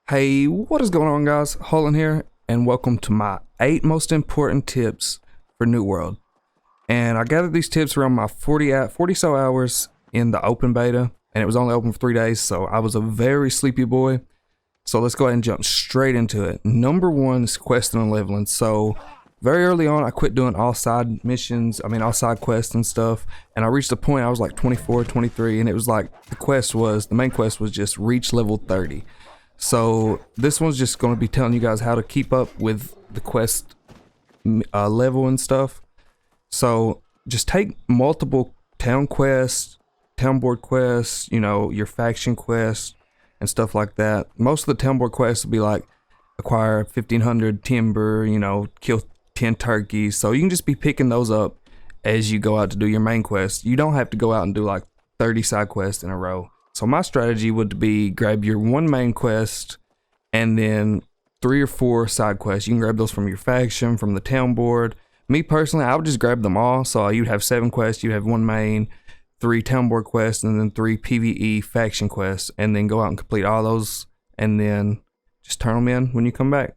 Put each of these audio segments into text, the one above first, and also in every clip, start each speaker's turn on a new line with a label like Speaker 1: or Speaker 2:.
Speaker 1: Hey, what is going on, guys? Holland here, and welcome to my 8 most important tips for New World. And I gathered these tips around my 40 so hours in the open beta, and it was only open for 3 days, so I was a very sleepy boy. So let's go ahead and jump straight into it. Number 1 is questing and leveling. So very early on, I quit doing all side missions, all side quests and stuff, and I reached a point I was like 24, 23, and it was like the main quest was just reach level 30. So this one's just going to be telling you guys how to keep up with the quest level and stuff. So just take multiple town quests, town board quests, your faction quests and stuff like that. Most of the town board quests will be like acquire 1500 timber, kill 10 turkeys. So you can just be picking those up as you go out to do your main quest. You don't have to go out and do like 30 side quests in a row. So my strategy would be grab your 1 main quest and then 3 or 4 side quests. You can grab those from your faction, from the town board. Me personally, I would just grab them all. So you'd have 7 quests, you'd have 1 main, 3 town board quests, and then 3 PvE faction quests, and then go out and complete all those, and then just turn them in when you come back.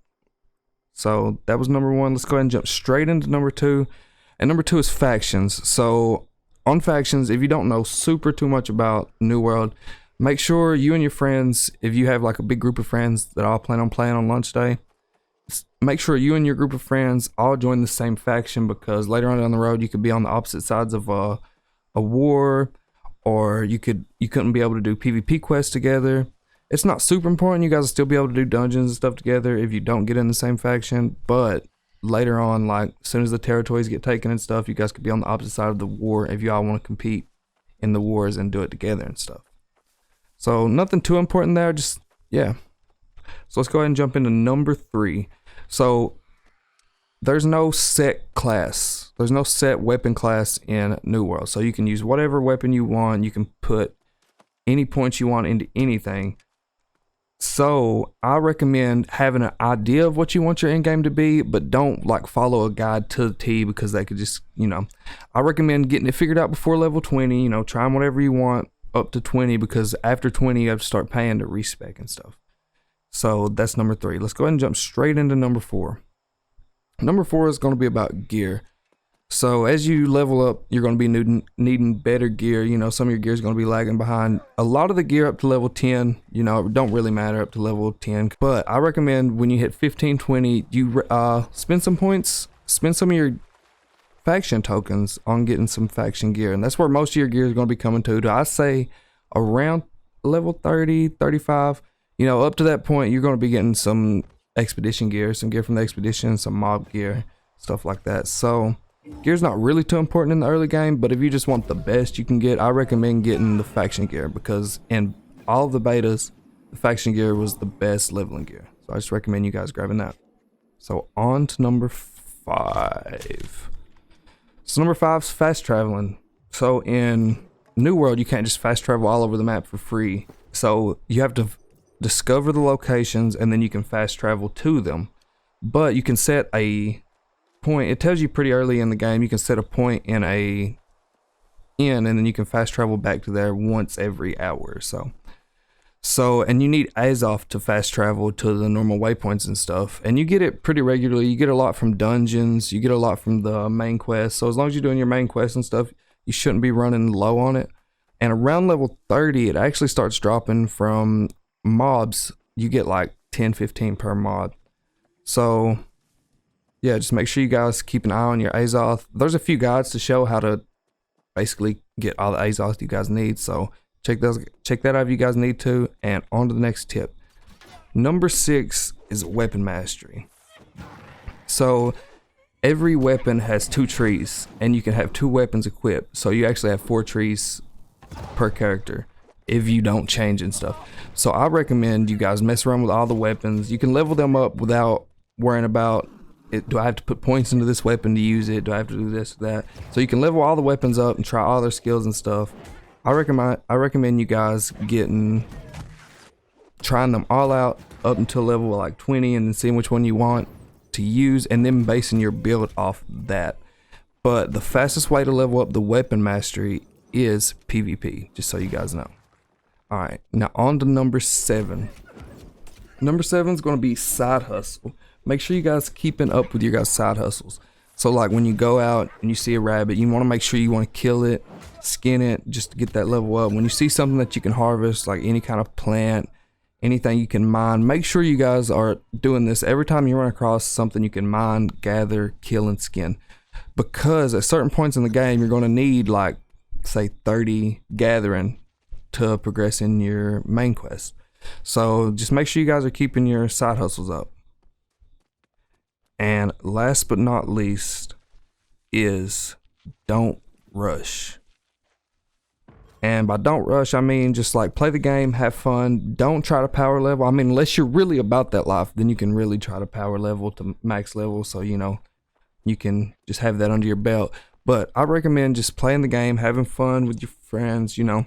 Speaker 1: So that was number 1. Let's go ahead and jump straight into number 2. And number 2 is factions. So on factions, if you don't know too much about New World, make sure you and your friends, if you have like a big group of friends that all plan on playing on lunch day, make sure you and your group of friends all join the same faction, because later on down the road you could be on the opposite sides of a war, or you couldn't be able to do PvP quests together. It's not super important. You guys will still be able to do dungeons and stuff together if you don't get in the same faction, but later on, like as soon as the territories get taken and stuff, you guys could be on the opposite side of the war if you all want to compete in the wars and do it together and stuff. So nothing too important there, just yeah. So let's go ahead and jump into number 3. So there's no set class. There's no set weapon class in New World. So you can use whatever weapon you want. You can put any points you want into anything. So I recommend having an idea of what you want your end game to be, but don't like follow a guide to the T, because they could just, I recommend getting it figured out before level 20, trying whatever you want up to 20, because after 20 you have to start paying to respec and stuff. So that's number 3. Let's go ahead and jump straight into number 4. Number 4 is going to be about gear. So as you level up, you're going to be needing better gear. Some of your gear is going to be lagging behind. A lot of the gear up to level 10, it don't really matter up to level 10. But I recommend when you hit 15, 20, you spend some points, spend some of your faction tokens on getting some faction gear. And that's where most of your gear is going to be coming to. I say around level 30, 35, up to that point, you're going to be getting some expedition gear, some gear from the expedition, some mob gear, stuff like that. So gear's not really too important in the early game, but if you just want the best you can get, I recommend getting the faction gear, because in all of the betas, the faction gear was the best leveling gear. So I just recommend you guys grabbing that. So on to number 5. So number 5 is fast traveling. So in New World, you can't just fast travel all over the map for free. So you have to discover the locations, and then you can fast travel to them. But you can set a point. It tells you pretty early in the game you can set a point in a inn, and then you can fast travel back to there once every hour or so and you need Azoth to fast travel to the normal waypoints and stuff, and you get it pretty regularly. You get a lot from dungeons, you get a lot from the main quest. So as long as you're doing your main quest and stuff, you shouldn't be running low on it. And around level 30 it actually starts dropping from mobs. You get like 10-15 per mob. So yeah, just make sure you guys keep an eye on your Azoth. There's a few guides to show how to basically get all the Azoth you guys need, so check that out if you guys need to. And on to the next tip. Number 6 is weapon mastery. So every weapon has 2 trees, and you can have 2 weapons equipped, so you actually have 4 trees per character if you don't change and stuff. So I recommend you guys mess around with all the weapons. You can level them up without worrying about do I have to put points into this weapon to use it? Do I have to do this or that? So you can level all the weapons up and try all their skills and stuff. I recommend you guys trying them all out up until level like 20, and then seeing which one you want to use, and then basing your build off that. But the fastest way to level up the weapon mastery is PvP, just so you guys know. Alright, now on to number 7. Number 7 is going to be side hustle. Make sure you guys keeping up with your guys' side hustles. So like when you go out and you see a rabbit, you want to make sure you want to kill it, skin it, just to get that level up. When you see something that you can harvest, like any kind of plant, anything you can mine, make sure you guys are doing this every time you run across something you can mine, gather, kill, and skin. Because at certain points in the game, you're going to need like, say, 30 gathering to progress in your main quest. So just make sure you guys are keeping your side hustles up. And last but not least is don't rush. And by don't rush, I mean just like play the game, have fun. Don't try to power level. I mean, unless you're really about that life, then you can really try to power level to max level. So, you know, you can just have that under your belt. But I recommend just playing the game, having fun with your friends, you know,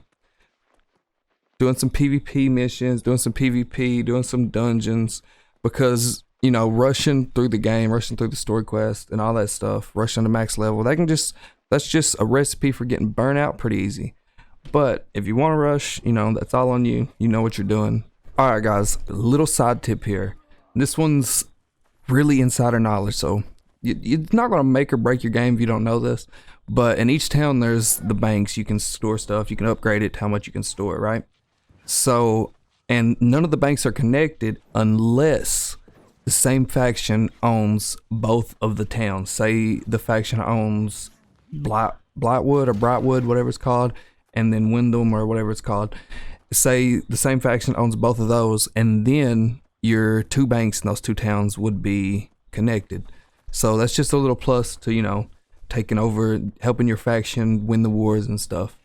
Speaker 1: doing some PvP missions, doing some PvP, doing some dungeons, because, you know, rushing through the game, rushing through the story quest and all that stuff, rushing to max level, that's just a recipe for getting burnt out pretty easy. But if you want to rush, you know, that's all on you. You know what you're doing. All right, guys, a little side tip here. This one's really insider knowledge, so you're not going to make or break your game if you don't know this. But in each town, there's the banks. You can store stuff. You can upgrade it to how much you can store it, right? So, and none of the banks are connected unless the same faction owns both of the towns. Say the faction owns Blightwood or Brightwood, whatever it's called, and then Wyndham or whatever it's called. Say the same faction owns both of those, and then your two banks in those two towns would be connected. So that's just a little plus to, you know, taking over, helping your faction win the wars and stuff.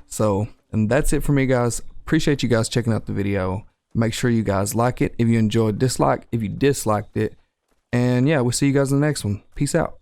Speaker 1: So, and that's it for me, guys. Appreciate you guys checking out the video. Make sure you guys like it if you enjoyed, dislike if you disliked it. And yeah, we'll see you guys in the next one. Peace out.